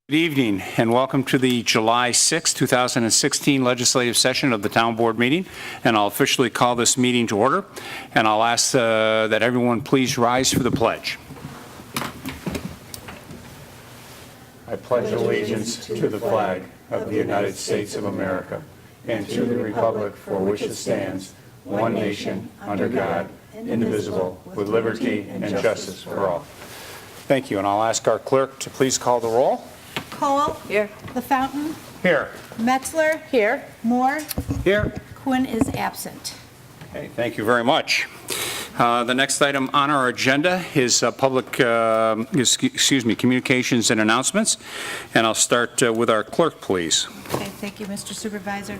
Good evening and welcome to the July 6, 2016 legislative session of the Town Board meeting, and I'll officially call this meeting to order, and I'll ask that everyone please rise for the pledge. I pledge allegiance to the flag of the United States of America and to the republic for which it stands, one nation, under God, indivisible, with liberty and justice for all. Thank you, and I'll ask our clerk to please call the roll. Cole. Here. LaFountain. Here. Metzler. Here. Moore. Here. Quinn is absent. Okay, thank you very much. The next item on our agenda is communications and announcements, and I'll start with our clerk, please. Okay, thank you, Mr. Supervisor.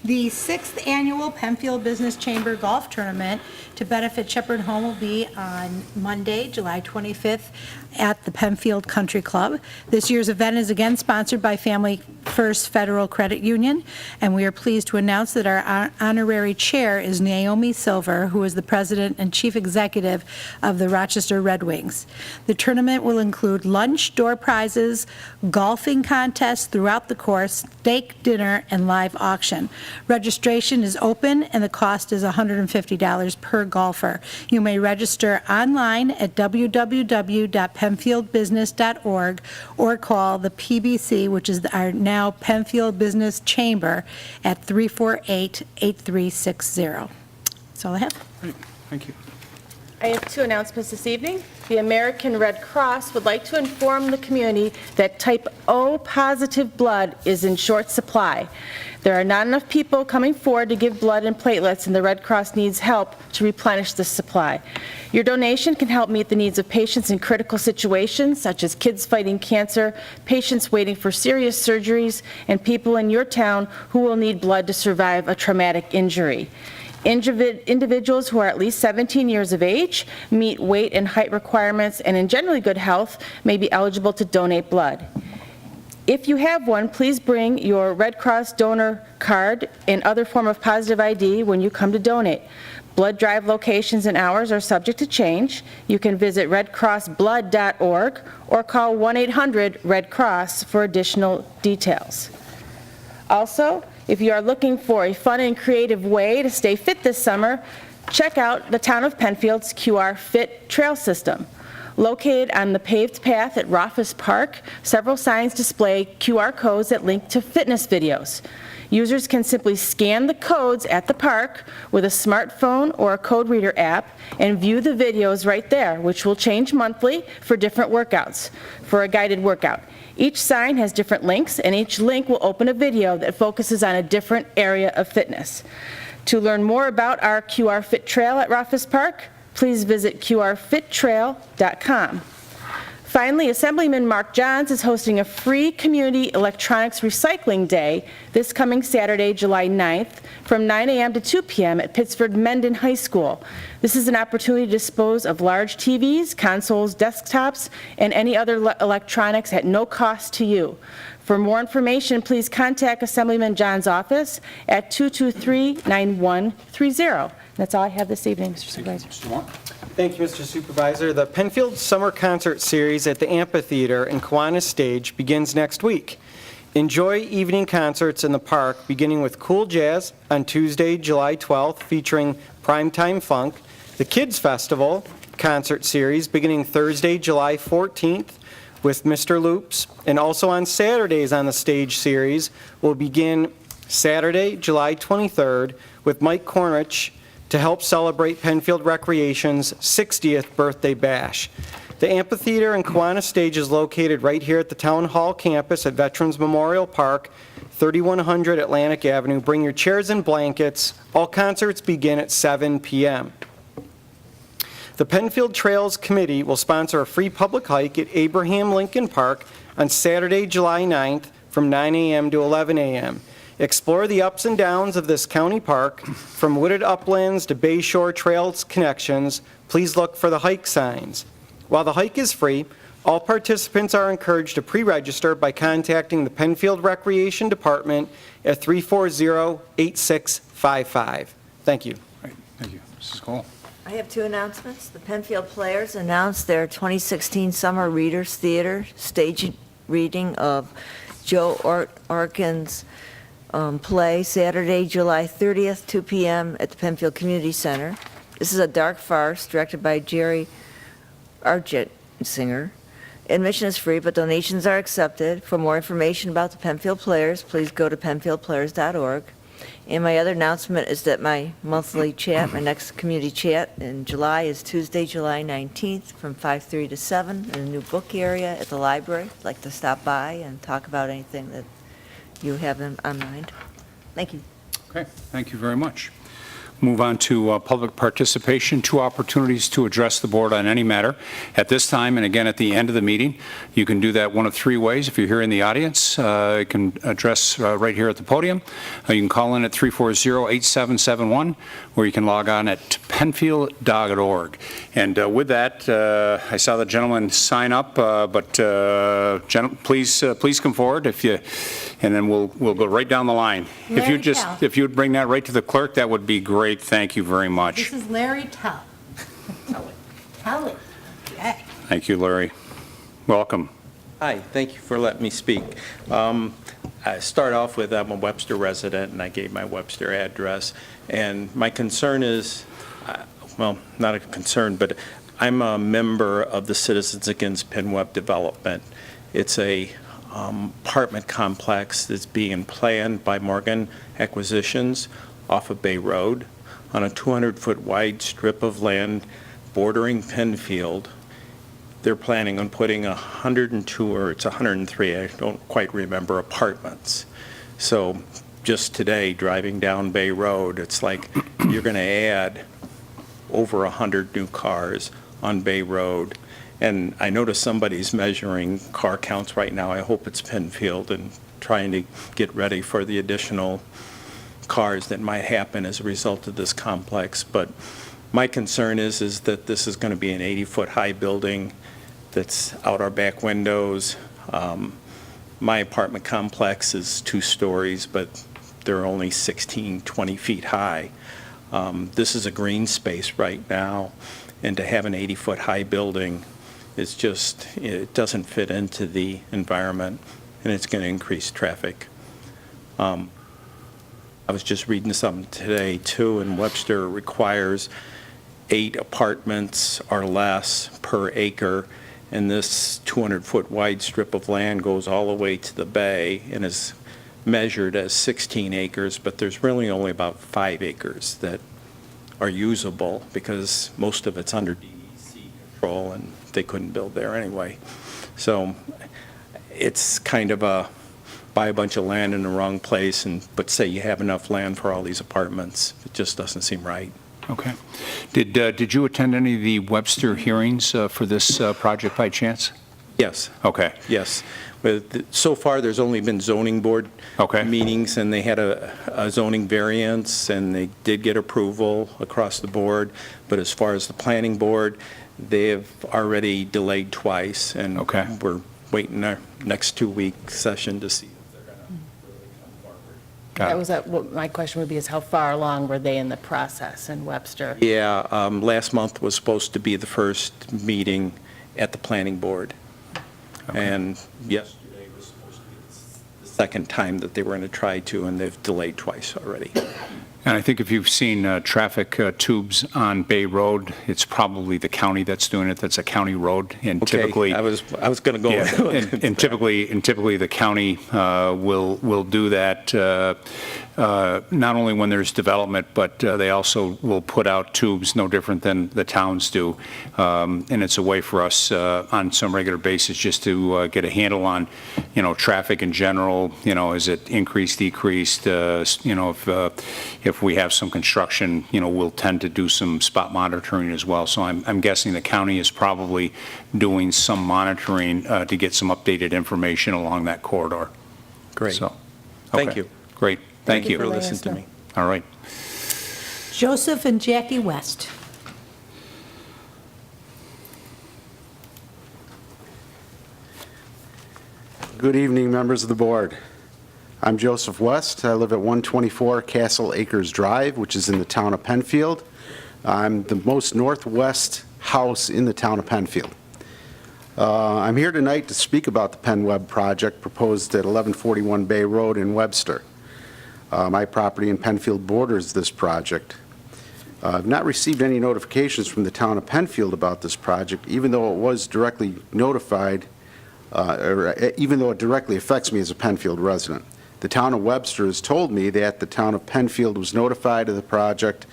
The 6th Annual Penfield Business Chamber Golf Tournament to benefit Shepherd Home will be on Monday, July 25th at the Penfield Country Club. This year's event is again sponsored by Family First Federal Credit Union, and we are pleased to announce that our honorary chair is Naomi Silver, who is the president and chief executive of the Rochester Red Wings. The tournament will include lunch, door prizes, golfing contests throughout the course, steak dinner, and live auction. Registration is open and the cost is $150 per golfer. You may register online at www.penfieldbusiness.org or call the PBC, which is our now Penfield Business Chamber, at 348-8360. That's all I have. Great. Thank you. I have two announcements this evening. The American Red Cross would like to inform the community that type O positive blood is in short supply. There are not enough people coming forward to give blood and platelets, and the Red Cross needs help to replenish this supply. Your donation can help meet the needs of patients in critical situations, such as kids fighting cancer, patients waiting for serious surgeries, and people in your town who will need blood to survive a traumatic injury. Individuals who are at least 17 years of age, meet weight and height requirements, and in generally good health may be eligible to donate blood. If you have one, please bring your Red Cross donor card and other form of positive ID when you come to donate. Blood drive locations and hours are subject to change. You can visit redcrossblood.org or call 1-800-RED-CROSS for additional details. Also, if you are looking for a fun and creative way to stay fit this summer, check out the Town of Penfield's QR Fit Trail System. Located on the paved path at Rothfuss Park, several signs display QR codes that link to fitness videos. Users can simply scan the codes at the park with a smartphone or a code reader app and view the videos right there, which will change monthly for different workouts, for a guided workout. Each sign has different links, and each link will open a video that focuses on a different area of fitness. To learn more about our QR Fit Trail at Rothfuss Park, please visit qrfittrail.com. Finally, Assemblyman Mark Johns is hosting a free community electronics recycling day this coming Saturday, July 9th, from 9 a.m. to 2 p.m. at Pittsford Mendon High School. This is an opportunity to dispose of large TVs, consoles, desktops, and any other electronics at no cost to you. For more information, please contact Assemblyman John's office at 223-9130. That's all I have this evening, Mr. Supervisor. Mr. Moore? Thank you, Mr. Supervisor. The Penfield Summer Concert Series at the Amphitheater and Kiwanis Stage begins next week. Enjoy evening concerts in the park, beginning with Cool Jazz on Tuesday, July 12th, featuring Primetime Funk, the Kids Festival Concert Series beginning Thursday, July 14th, with Mr. Loops, and also on Saturdays on the stage series will begin Saturday, July 23rd, with Mike Cornich to help celebrate Penfield Recreation's 60th birthday bash. The amphitheater and Kiwanis stage is located right here at the Town Hall campus at Veterans Memorial Park, 3100 Atlantic Avenue. Bring your chairs and blankets. All concerts begin at 7 p.m. The Penfield Trails Committee will sponsor a free public hike at Abraham Lincoln Park on Saturday, July 9th from 9 a.m. to 11 a.m. Explore the ups and downs of this county park, from wooded uplands to Bayshore Trails connections. Please look for the hike signs. While the hike is free, all participants are encouraged to pre-register by contacting the Penfield Recreation Department at 340-8655. Thank you. Right. Thank you. Mrs. Cole? I have two announcements. The Penfield Players announced their 2016 Summer Readers Theater stage reading of Joe Orkin's play, Saturday, July 30th, 2 p.m. at the Penfield Community Center. This is a dark farce directed by Jerry Argent-Singer. Admission is free, but donations are accepted. For more information about the Penfield Players, please go to penfieldplayers.org. And my other announcement is that my monthly chat, my next community chat in July is Tuesday, July 19th from 5:30 to 7 in the new book area at the library. I'd like to stop by and talk about anything that you have on mind. Thank you. Okay, thank you very much. Move on to public participation. 2 opportunities to address the board on any matter. At this time, and again at the end of the meeting, you can do that one of 3 ways. If you're here in the audience, you can address right here at the podium. You can call in at 340-8771, or you can log on at penfield.org. And with that, I saw the gentleman sign up, but please come forward if you, and then we'll go right down the line. Larry If you would bring that right to the clerk, that would be great. Thank you very much. This is Larry Tell. Tell it. Okay. Thank you, Larry. Welcome. Hi, thank you for letting me speak. I start off with, I'm a Webster resident, and I gave my Webster address. And my concern is, well, not a concern, but I'm a member of the Citizens Against Pinweb Development. It's a apartment complex that's being planned by Morgan Acquisitions off of Bay Road on a 200-foot wide strip of land bordering Penfield. They're planning on putting 102, or it's 103, I don't quite remember, apartments. So just today, driving down Bay Road, it's like you're going to add over 100 new cars on Bay Road. And I noticed somebody's measuring car counts right now. I hope it's Penfield, and trying to get ready for the additional cars that might happen as a result of this complex. But my concern is that this is going to be an 80-foot high building that's out our back windows. My apartment complex is 2 stories, but they're only 16, 20 feet high. This is a green space right now, and to have an 80-foot high building is just, it doesn't fit into the environment, and it's going to increase traffic. I was just reading something today too, and Webster requires 8 apartments or less per acre, and this 200-foot wide strip of land goes all the way to the bay and is measured as 16 acres, but there's really only about 5 acres that are usable because most of it's under DEC control and they couldn't build there anyway. So it's kind of a buy a bunch of land in the wrong place, but say you have enough land for all these apartments. It just doesn't seem right. Okay. Did you attend any of the Webster hearings for this project by chance? Yes. Okay. Yes. But so far, there's only been zoning board meetings, and they had a zoning variance, and they did get approval across the board. But as far as the planning board, they have already delayed twice, and we're waiting our next 2-week session to see if they're going to really come forward. That was what my question would be, is how far along were they in the process in Webster? Yeah, last month was supposed to be the first meeting at the planning board. And yesterday was supposed to be the second time that they were going to try to, and they've delayed twice already. And I think if you've seen traffic tubes on Bay Road, it's probably the county that's doing it. That's a county road, and typically I was going to go. Yeah, and typically the county will do that. Not only when there's development, but they also will put out tubes, no different than the towns do. And it's a way for us on some regular basis just to get a handle on, traffic in general. Is it increased, decreased? If we have some construction, we'll tend to do some spot monitoring as well. So I'm guessing the county is probably doing some monitoring to get some updated information along that corridor. Great. So, Thank you. Great. Thank you for listening to me. All right. Joseph and Jackie West. Good evening, members of the board. I'm Joseph West. I live at 124 Castle Acres Drive, which is in the town of Penfield. I'm the most northwest house in the town of Penfield. I'm here tonight to speak about the Penn Web project proposed at 1141 Bay Road in Webster. My property in Penfield borders this project. I've not received any notifications from the town of Penfield about this project, even though it was directly notified, even though it directly affects me as a Penfield resident. The town of Webster has told me that the town of Penfield was notified of the project,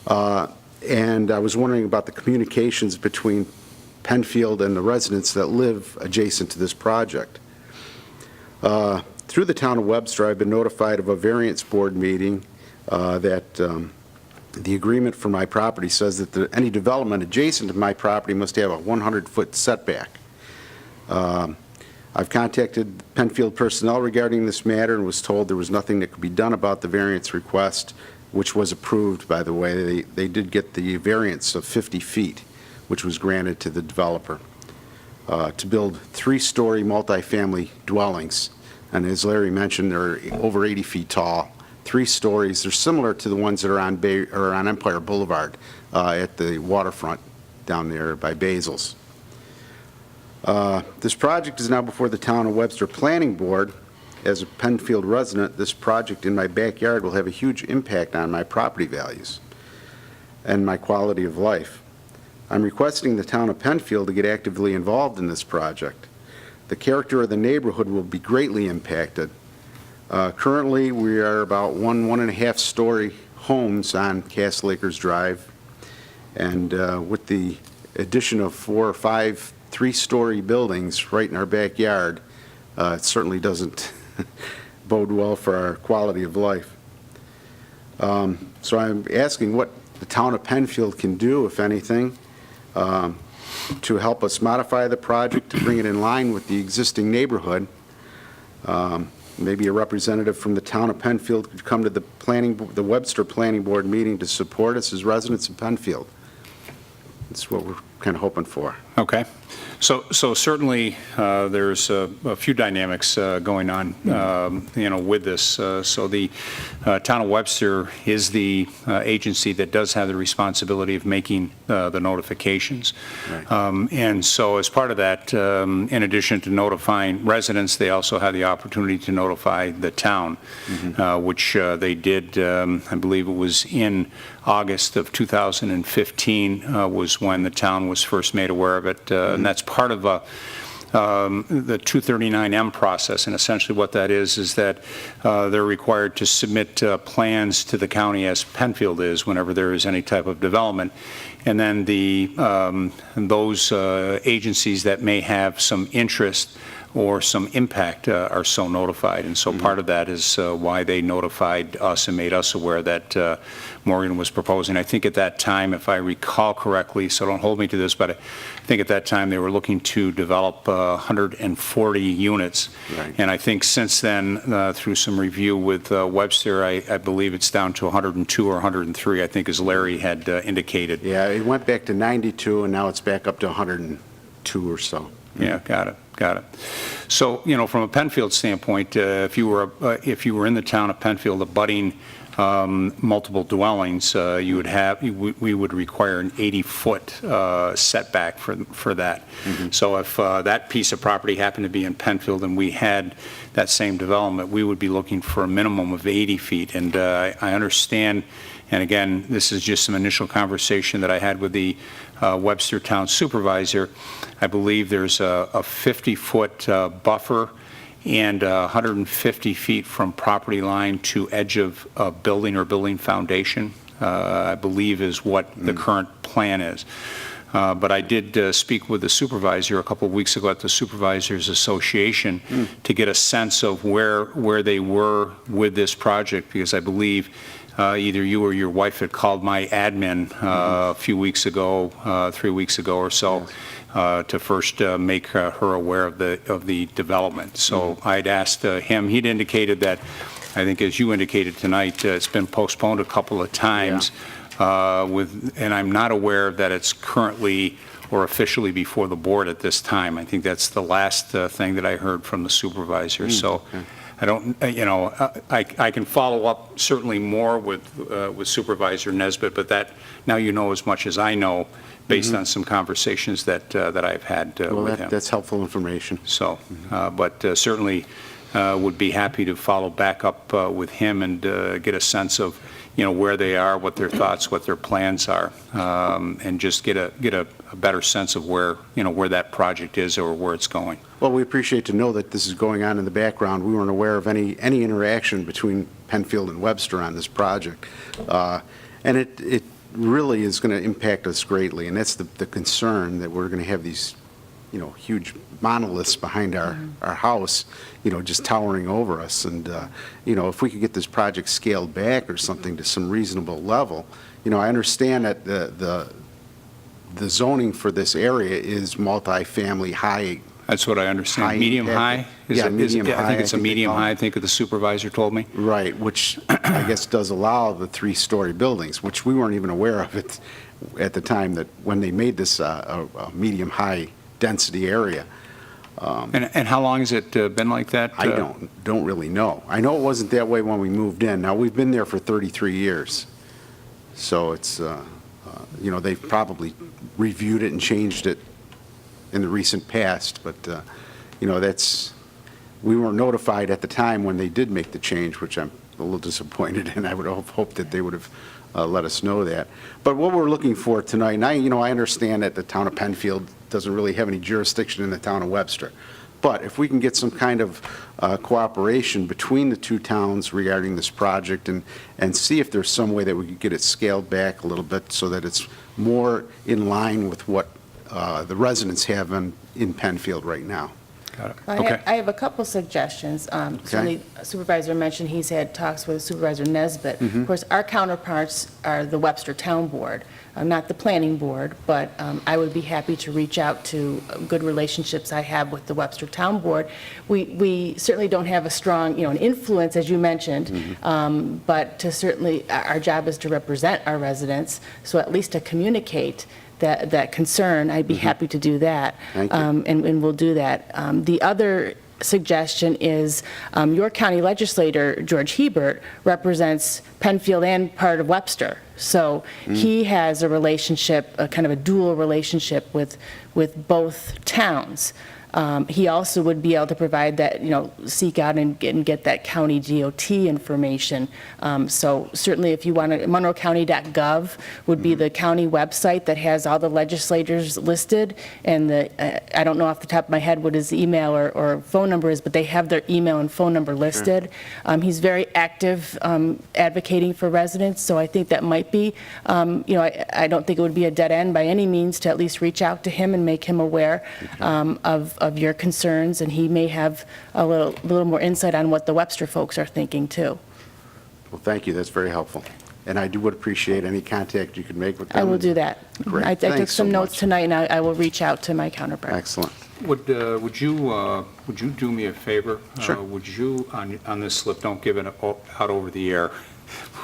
and I was wondering about the communications between Penfield and the residents that live adjacent to this project. Through the town of Webster, I've been notified of a variance board meeting that the agreement for my property says that any development adjacent to my property must have a 100-foot setback. I've contacted Penfield personnel regarding this matter and was told there was nothing that could be done about the variance request, which was approved, by the way. They did get the variance of 50 feet, which was granted to the developer, to build 3-story multifamily dwellings. And as Larry mentioned, they're over 80 feet tall, 3 stories. They're similar to the ones that are on Empire Boulevard at the waterfront down there by Basil's. This project is now before the town of Webster Planning Board. As a Penfield resident, this project in my backyard will have a huge impact on my property values and my quality of life. I'm requesting the town of Penfield to get actively involved in this project. The character of the neighborhood will be greatly impacted. Currently, we are about 1.5-story homes on Castle Acres Drive, and with the addition of 4 or 5 3-story buildings right in our backyard, it certainly doesn't bode well for our quality of life. So I'm asking what the town of Penfield can do, if anything, to help us modify the project to bring it in line with the existing neighborhood. Maybe a representative from the town of Penfield could come to the Webster Planning Board meeting to support us as residents of Penfield. That's what we're kind of hoping for. Okay. So certainly there's a few dynamics going on, with this. So the town of Webster is the agency that does have the responsibility of making the notifications. Right. And so as part of that, in addition to notifying residents, they also had the opportunity to notify the town, which they did, I believe it was in August of 2015 was when the town was first made aware of it, and that's part of the 239M process. And essentially what that is that they're required to submit plans to the county, as Penfield is, whenever there is any type of development. And then those agencies that may have some interest or some impact are so notified. And so part of that is why they notified us and made us aware that Morgan was proposing. I think at that time, if I recall correctly, so don't hold me to this, but I think at that time they were looking to develop 140 units. Right. And I think since then, through some review with Webster, I believe it's down to 102 or 103, I think, as Larry had indicated. Yeah, it went back to 92, and now it's back up to 102 or so. Yeah, got it. So, from a Penfield standpoint, if you were in the town of Penfield abutting multiple dwellings, we would require an 80-foot setback for that. So if that piece of property happened to be in Penfield and we had that same development, we would be looking for a minimum of 80 feet. And I understand, and again, this is just some initial conversation that I had with the Webster Town Supervisor. I believe there's a 50-foot buffer and 150 feet from property line to edge of building or building foundation, I believe is what the current plan is. But I did speak with the supervisor a couple of weeks ago at the Supervisors Association to get a sense of where they were with this project, because I believe either you or your wife had called my admin a few weeks ago, 3 weeks ago or so, to first make her aware of the development. So I'd asked him. He'd indicated that, I think as you indicated tonight, it's been postponed a couple of times. And I'm not aware that it's currently or officially before the board at this time. I think that's the last thing that I heard from the supervisor. So I don't, I can follow up certainly more with Supervisor Nesbitt, but that, now you know as much as I know, based on some conversations that I've had Well, with him. that's helpful information. So, but certainly would be happy to follow back up with him and get a sense of, where they are, what their thoughts, what their plans are, and just get a better sense of where, where that project is or where it's going. Well, we appreciate to know that this is going on in the background. We weren't aware of any interaction between Penfield and Webster on this project. And it really is going to impact us greatly, and that's the concern, that we're going to have these, huge monoliths behind our house, just towering over us. And, if we could get this project scaled back or something to some reasonable level, I understand that the zoning for this area is multifamily high. That's what I understand. High Medium impact. high? Yeah, medium I high, think it's I a think they medium call it. high, I think the supervisor told me. Right, which I guess does allow the 3-story buildings, which we weren't even aware of it at the time, that when they made this a medium-high density area. And how long has it been like that? I don't really know. I know it wasn't that way when we moved in. Now, we've been there for 33 years. So it's, they've probably reviewed it and changed it in the recent past, but, we weren't notified at the time when they did make the change, which I'm a little disappointed in. I would have hoped that they would have let us know that. But what we're looking for tonight, and I understand that the town of Penfield doesn't really have any jurisdiction in the town of Webster, but if we can get some kind of cooperation between the two towns regarding this project and see if there's some way that we could get it scaled back a little bit so that it's more in line with what the residents have in Penfield right now. Got it. I have a couple suggestions. Certainly Supervisor mentioned he's had talks with Supervisor Nesbitt. Of course, our counterparts are the Webster Town Board, not the Planning Board, but I would be happy to reach out to good relationships I have with the Webster Town Board. We certainly don't have a strong, an influence, as you mentioned, but to certainly, our job is to represent our residents, so at least to communicate that concern. I'd be happy to do that. Thank you. And we'll do that. The other suggestion is your county legislator, George Hebert, represents Penfield and part of Webster. So he has a relationship, a kind of a dual relationship with both towns. He also would be able to provide that, seek out and get that county DOT information. So certainly if you want to, monroecounty.gov would be the county website that has all the legislators listed. And I don't know off the top of my head what his email or phone number is, but they have their email and phone number listed. He's very active advocating for residents, so I think that might be, I don't think it would be a dead end by any means to at least reach out to him and make him aware of your concerns, and he may have a little more insight on what the Webster folks are thinking too. Well, thank you. That's very helpful. And I would appreciate any contact you could make with them. I will do that. Great. I took Thanks so some notes much. tonight, and I will reach out to my counterpart. Excellent. Would you do me a favor? Sure. Would you, on this slip, don't give it out over the air,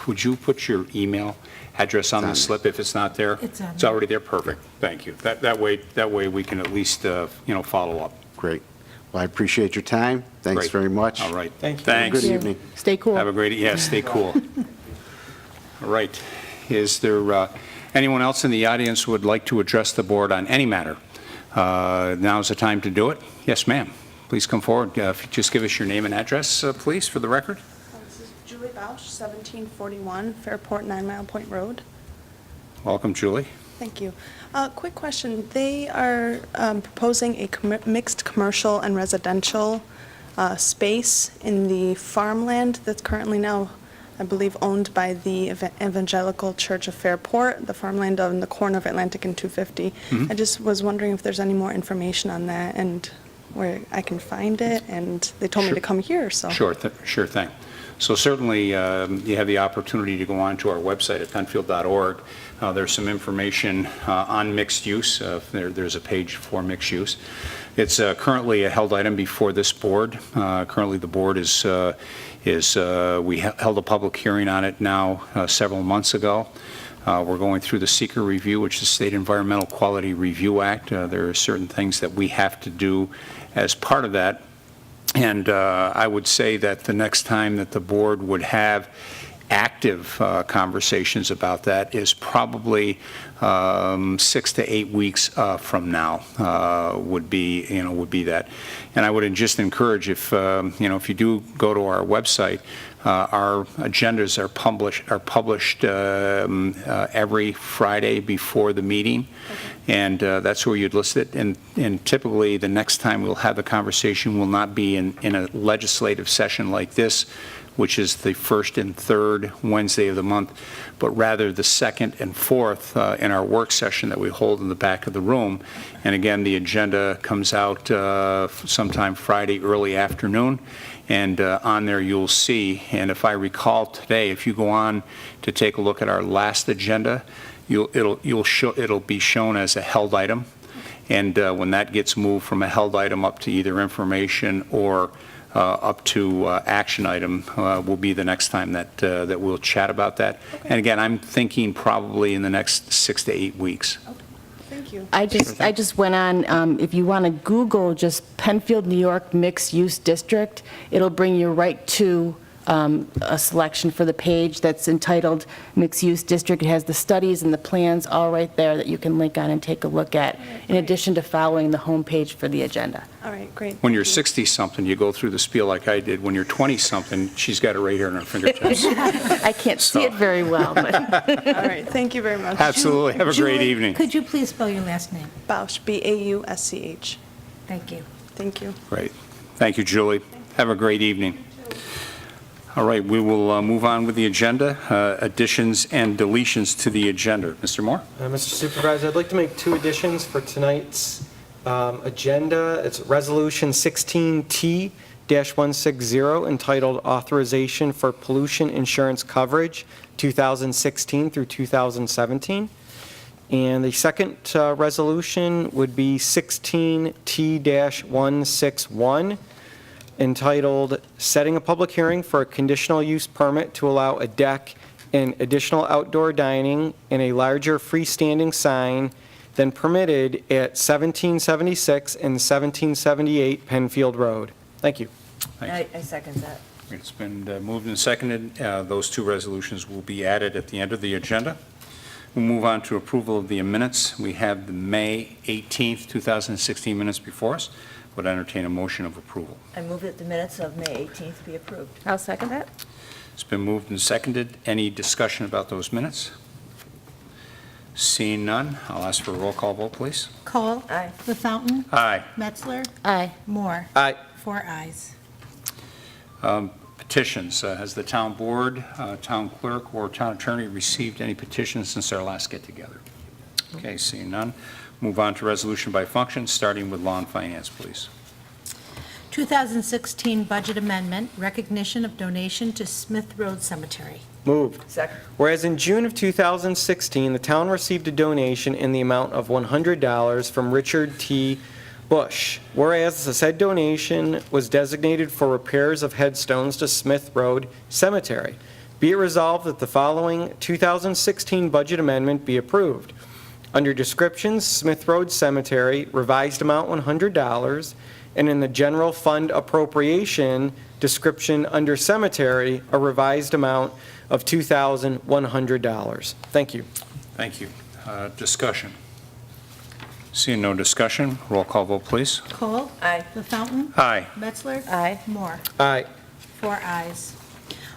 would you put your email address on the It's on slip if it's not there? It's on It's there. already there? Perfect. Thank you. That way we can at least, follow up. Great. Well, I appreciate your time. Thanks Great. very much. All right. Thank you. Thanks. Good evening. Stay cool. Have a great, stay cool. All right. Is there anyone else in the audience who would like to address the board on any matter? Now's the time to do it. Yes, ma'am. Please come forward. If you just give us your name and address, please, for the record. This is Julie Bausch, 1741 Fairport 9 Mile Point Road. Welcome, Julie. Thank you. Quick question. They are proposing a mixed commercial and residential space in the farmland that's currently now, I believe, owned by the Evangelical Church of Fairport, the farmland on the corner of Atlantic and 250. I just was wondering if there's any more information on that and where I can find it, and they told me Sure. to come here, so. Sure thing. So certainly, you have the opportunity to go on to our website at penfield.org. There's some information on mixed use. There's a page for mixed use. It's currently a held item before this board. Currently, the board we held a public hearing on it now several months ago. We're going through the seeker review, which is the State Environmental Quality Review Act. There are certain things that we have to do as part of that. And I would say that the next time that the board would have active conversations about that is probably 6 to 8 weeks from now would be that. And I would just encourage if if you do go to our website, our agendas are published every Friday before the meeting, and that's where you'd list it. And typically, the next time we'll have a conversation will not be in a legislative session like this, which is the first and third Wednesday of the month, but rather the second and fourth in our work session that we hold in the back of the room. And again, the agenda comes out sometime Friday early afternoon, and on there you'll see, and if I recall today, if you go on to take a look at our last agenda, it'll be shown as a held item, and when that gets moved from a held item up to either information or up to action item will be the next time that we'll chat about that. Okay. And again, I'm thinking probably in the next 6 to 8 weeks. Okay, thank you. I just went on, if you want to Google just Penfield, New York Mixed Use District, it'll bring you right to a selection for the page that's entitled Mixed Use District. It has the studies and the plans all right there that you can link on and take a look at, in addition to following the homepage for the agenda. All right, great. When you're thank you. 60-something, you go through the spiel like I did. When you're 20-something, she's got it right here in her fingertips. I can't see it very well, but All right, thank you very much. Absolutely. Have a great Julie, evening. Could you please spell your last name? Bausch, B-A-U-S-C-H. Thank you. Thank you. Great. Thank you, Julie. Have a great evening. All right, we will move on with the agenda, additions and deletions to the agenda. Mr. Moore? Mr. Supervisor, I'd like to make 2 additions for tonight's agenda. It's Resolution 16T-160 entitled Authorization for Pollution Insurance Coverage 2016 through 2017. And the second resolution would be 16T-161 entitled Setting a Public Hearing for a Conditional Use Permit to Allow a Deck and Additional Outdoor Dining and a Larger Freestanding Sign than Permitted at 1776 and 1778 Penfield Road. Thank you. Thanks. I second that. It's been moved and seconded. Those 2 resolutions will be added at the end of the agenda. We'll move on to approval of the minutes. We have the May 18th, 2016 minutes before us. Would entertain a motion of approval. I move that the minutes of May 18th be approved. I'll second that. It's been moved and seconded. Any discussion about those minutes? Seeing none, I'll ask for a roll call vote, please. Cole? Aye. LaFountain? Aye. Metzler? Aye. Moore? Aye. 4 ayes. Petitions. Has the town board, town clerk, or town attorney received any petitions since our last get-together? Okay, seeing none. Move on to resolution by function, starting with law and finance, please. 2016 budget amendment, recognition of donation to Smith Road Cemetery. Moved. Second. Whereas in June of 2016, the town received a donation in the amount of $100 from Richard T. Bush. Whereas the said donation was designated for repairs of headstones to Smith Road Cemetery. Be it resolved that the following 2016 budget amendment be approved. Under descriptions, Smith Road Cemetery, revised amount $100, and in the general fund appropriation, description under cemetery, a revised amount of $2,100. Thank you. Thank you. Discussion. Seeing no discussion, roll call vote, please. Cole? Aye. LaFountain? Aye. Metzler? Aye. Moore? Aye. 4 ayes.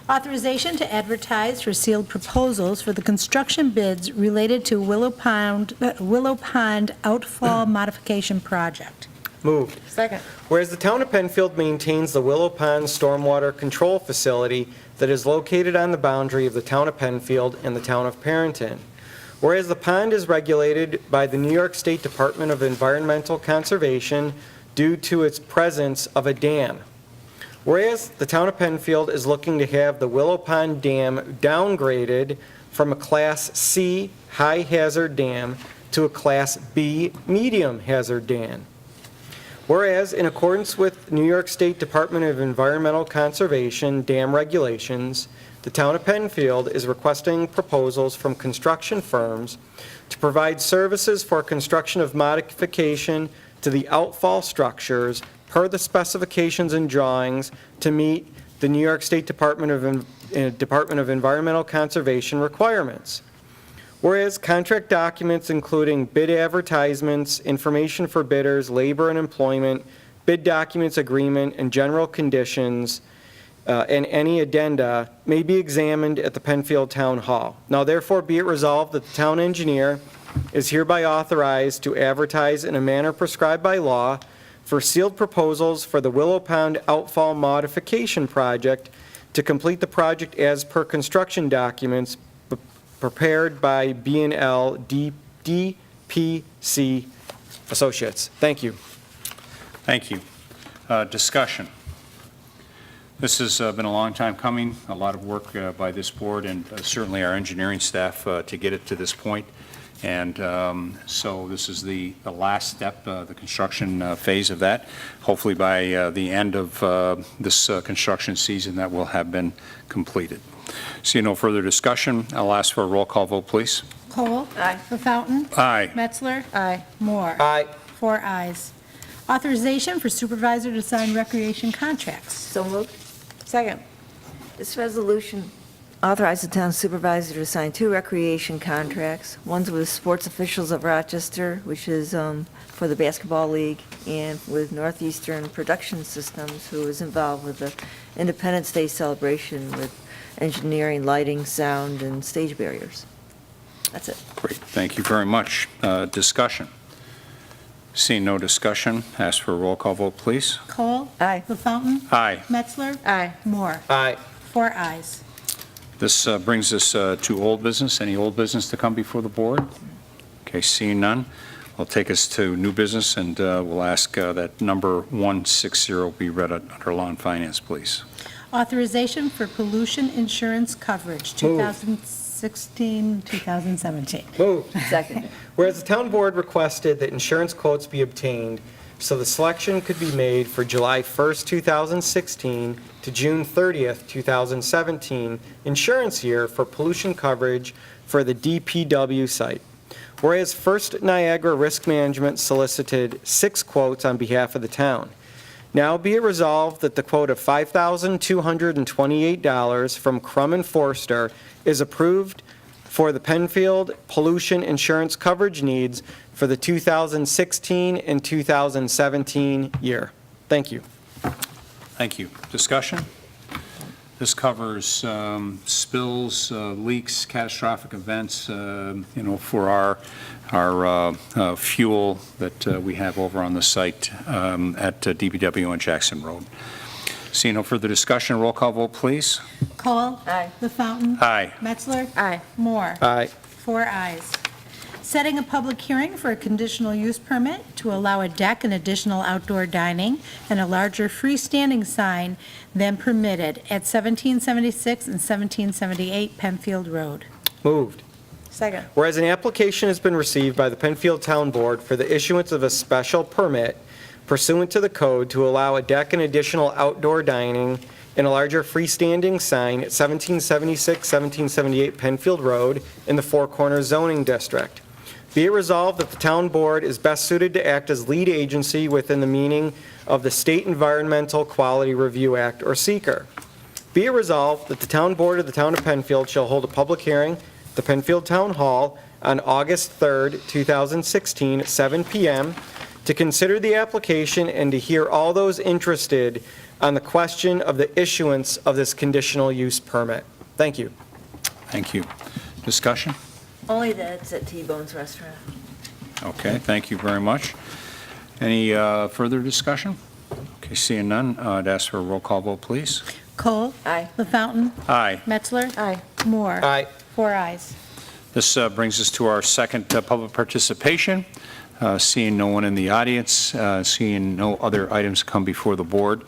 Authorization to advertise for sealed proposals for the construction bids related to Willow Pond Outfall Modification Project. Moved. Second. Whereas the town of Penfield maintains the Willow Pond Stormwater Control Facility that is located on the boundary of the town of Penfield and the town of Perrington. Whereas the pond is regulated by the New York State Department of Environmental Conservation due to its presence of a dam. Whereas the town of Penfield is looking to have the Willow Pond Dam downgraded from a Class C high hazard dam to a Class B medium hazard dam. Whereas in accordance with New York State Department of Environmental Conservation dam regulations, the town of Penfield is requesting proposals from construction firms to provide services for construction of modification to the outfall structures per the specifications and drawings to meet the New York State Department of Environmental Conservation requirements. Whereas contract documents including bid advertisements, information for bidders, labor and employment, bid documents, agreement, and general conditions, and any addenda may be examined at the Penfield Town Hall. Now therefore be it resolved that the town engineer is hereby authorized to advertise in a manner prescribed by law for sealed proposals for the Willow Pond Outfall Modification Project to complete the project as per construction documents prepared by B&L DPC Associates. Thank you. Thank you. Discussion. This has been a long time coming, a lot of work by this board and certainly our engineering staff to get it to this point. And so this is the last step, the construction phase of that. Hopefully by the end of this construction season that will have been completed. Seeing no further discussion, I'll ask for a roll call vote, please. Cole? Aye. LaFountain? Aye. Metzler? Aye. Moore? Aye. 4 ayes. Authorization for supervisor to sign recreation contracts. So moved. Second. This resolution authorizes the town supervisor to sign 2 recreation contracts. One's with Sports Officials of Rochester, which is for the basketball league, and with Northeastern Production Systems, who is involved with the Independence Day celebration with engineering, lighting, sound, and stage barriers. That's it. Great, thank you very much. Discussion. Seeing no discussion, ask for a roll call vote, please. Cole? Aye. LaFountain? Aye. Metzler? Aye. Moore? Aye. 4 ayes. This brings us to old business. Any old business to come before the board? Okay, seeing none, will take us to new business, and we'll ask that number 160 be read under Law and Finance, please. Authorization for pollution insurance coverage, 2016, 2017. Moved. Second. Whereas the town board requested that insurance quotes be obtained so the selection could be made for July 1st, 2016 to June 30th, 2017 insurance year for pollution coverage for the DPW site. Whereas First Niagara Risk Management solicited 6 quotes on behalf of the town. Now be it resolved that the quote of $5,228 from Crum & Forster is approved for the Penfield pollution insurance coverage needs for the 2016 and 2017 year. Thank you. Thank you. Discussion? This covers spills, leaks, catastrophic events, for our fuel that we have over on the site at DPW on Jackson Road. Seeing no further discussion, roll call vote, please. Cole? Aye. LaFountain? Aye. Metzler? Aye. Moore? Aye. 4 ayes. Setting a public hearing for a conditional use permit to allow a deck and additional outdoor dining and a larger freestanding sign than permitted at 1776 and 1778 Penfield Road. Moved. Second. Whereas an application has been received by the Penfield Town Board for the issuance of a special permit pursuant to the code to allow a deck and additional outdoor dining and a larger freestanding sign at 1776, 1778 Penfield Road in the Four Corners zoning district. Be it resolved that the town board is best suited to act as lead agency within the meaning of the State Environmental Quality Review Act, or SEQR. Be it resolved that the town board of the town of Penfield shall hold a public hearing at the Penfield Town Hall on August 3rd, 2016 at 7 p.m. to consider the application and to hear all those interested on the question of the issuance of this conditional use permit. Thank you. Thank you. Discussion? Only that it's at T-Bone's Restaurant. Okay, thank you very much. Any further discussion? Okay, seeing none, I'd ask for a roll call vote, please. Cole? Aye. LaFountain? Aye. Metzler? Aye. Moore? Aye. 4 ayes. This brings us to our second public participation. Seeing no one in the audience, seeing no other items come before the board,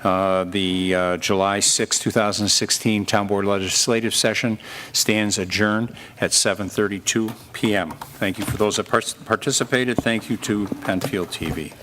the July 6, 2016 Town Board Legislative Session stands adjourned at 7:32 p.m. Thank you for those that participated. Thank you to Penfield TV.